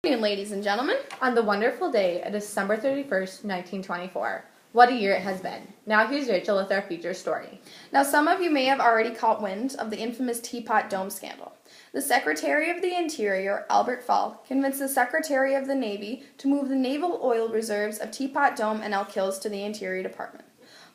afternoon, ladies and gentlemen. On the wonderful day of December 31st, 1924. What a year it has been. Now here's Rachel with our feature story. Now, some of you may have already caught wind of the infamous Teapot Dome scandal. The Secretary of the Interior, Albert Fall, convinced the Secretary of the Navy to move the naval oil reserves of Teapot Dome and Elk Hills to the Interior Department.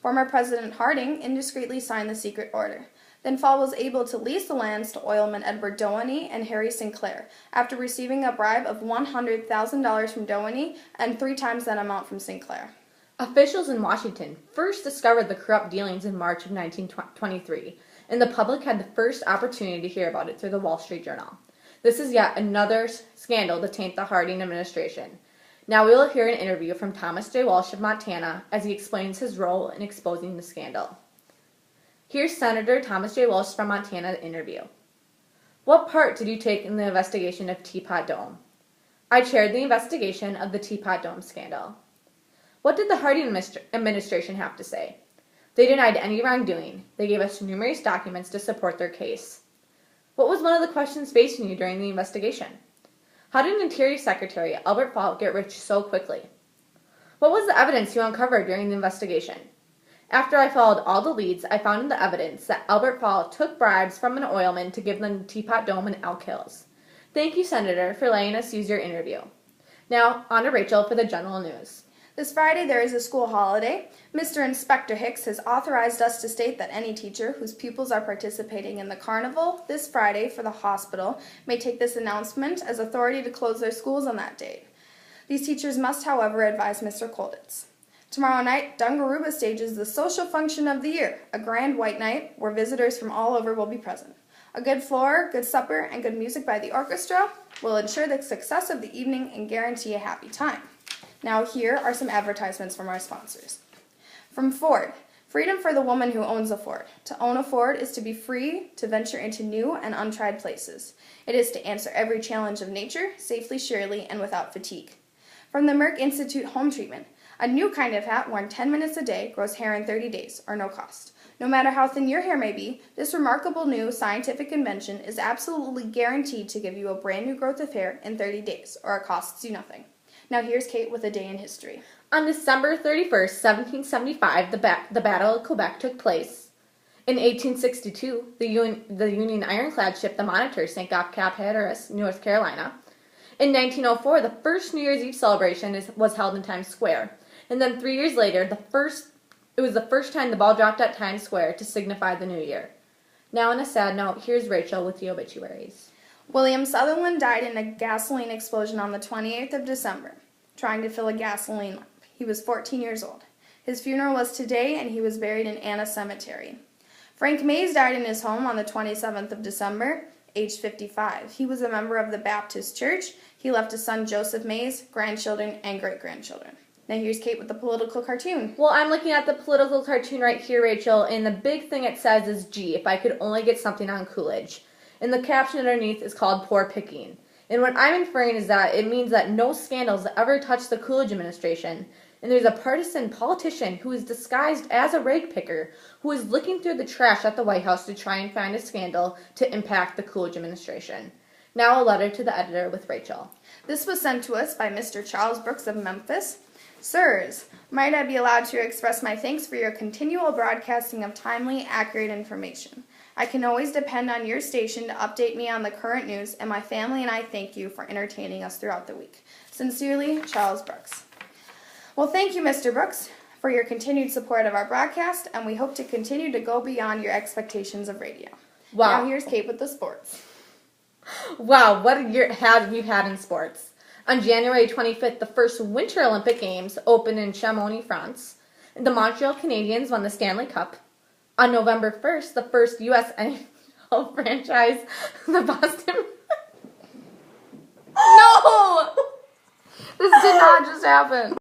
Former President Harding indiscreetly signed the secret order. Then Fall was able to lease the lands to oilmen Edward Doheny and Harry Sinclair after receiving a bribe of $100,000 from Doheny and 3 times that amount from Sinclair. Officials in Washington first discovered the corrupt dealings in March of 1923, and the public had the first opportunity to hear about it through the Wall Street Journal. This is yet another scandal to taint the Harding administration. Now we will hear an interview from Thomas J. Walsh of Montana as he explains his role in exposing the scandal. Here's Senator Thomas J. Walsh from Montana to interview. What part did you take in the investigation of Teapot Dome? I chaired the investigation of the Teapot Dome scandal. What did the Harding administration have to say? They denied any wrongdoing. They gave us numerous documents to support their case. What was one of the questions facing you during the investigation? How did Interior Secretary Albert Fall get rich so quickly? What was the evidence you uncovered during the investigation? After I followed all the leads, I found in the evidence that Albert Fall took bribes from an oilman to give them Teapot Dome and Elk Hills. Thank you, Senator, for letting us use your interview. Now, on to Rachel for the general news. This Friday there is a school holiday. Mr. Inspector Hicks has authorized us to state that any teacher whose pupils are participating in the carnival this Friday for the hospital may take this announcement as authority to close their schools on that date. These teachers must, however, advise Mr. Kolditz. Tomorrow night, Dungaruba stages the social function of the year, a grand white night where visitors from all over will be present. A good floor, good supper, and good music by the orchestra will ensure the success of the evening and guarantee a happy time. Now here are some advertisements from our sponsors. From Ford, freedom for the woman who owns a Ford. To own a Ford is to be free to venture into new and untried places. It is to answer every challenge of nature, safely, surely, and without fatigue. From the Merck Institute Home Treatment, a new kind of hat worn 10 minutes a day grows hair in 30 days, or no cost. No matter how thin your hair may be, this remarkable new scientific invention is absolutely guaranteed to give you a brand new growth of hair in 30 days, or it costs you nothing. Now here's Kate with a day in history. On December 31st, 1775, the Battle of Quebec took place. In 1862, the Union ironclad ship the Monitor sank off Cap Hatteras, North Carolina. In 1904, the first New Year's Eve celebration was held in Times Square. And then 3 years later, it was the first time the ball dropped at Times Square to signify the new year. Now on a sad note, here's Rachel with the obituaries. William Sutherland died in a gasoline explosion on the 28th of December, trying to fill a gasoline lamp. He was 14 years old. His funeral was today, and he was buried in Anna Cemetery. Frank Mays died in his home on the 27th of December, age 55. He was a member of the Baptist Church. He left a son, Joseph Mays, grandchildren, and great-grandchildren. Now here's Kate with the political cartoon. Well, I'm looking at the political cartoon right here, Rachel, and the big thing it says is, gee, if I could only get something on Coolidge. And the caption underneath is called Poor Picking. And what I'm inferring is that it means that no scandals ever touched the Coolidge administration. And there's a partisan politician who is disguised as a rag picker who is looking through the trash at the White House to try and find a scandal to impact the Coolidge administration. Now a letter to the editor with Rachel. This was sent to us by Mr. Charles Brooks of Memphis. Sirs, might I be allowed to express my thanks for your continual broadcasting of timely, accurate information. I can always depend on your station to update me on the current news, and my family and I thank you for entertaining us throughout the week. Sincerely, Charles Brooks. Well, thank you, Mr. Brooks, for your continued support of our broadcast, and we hope to continue to go beyond your expectations of radio. Wow. Now here's Kate with the sports. Wow, what a year we've had in sports. On January 25th, the first Winter Olympic Games opened in Chamonix, France. The Montreal Canadiens won the Stanley Cup. On November 1st, the first U.S. NHL franchise, the Boston... No! This did not just happen.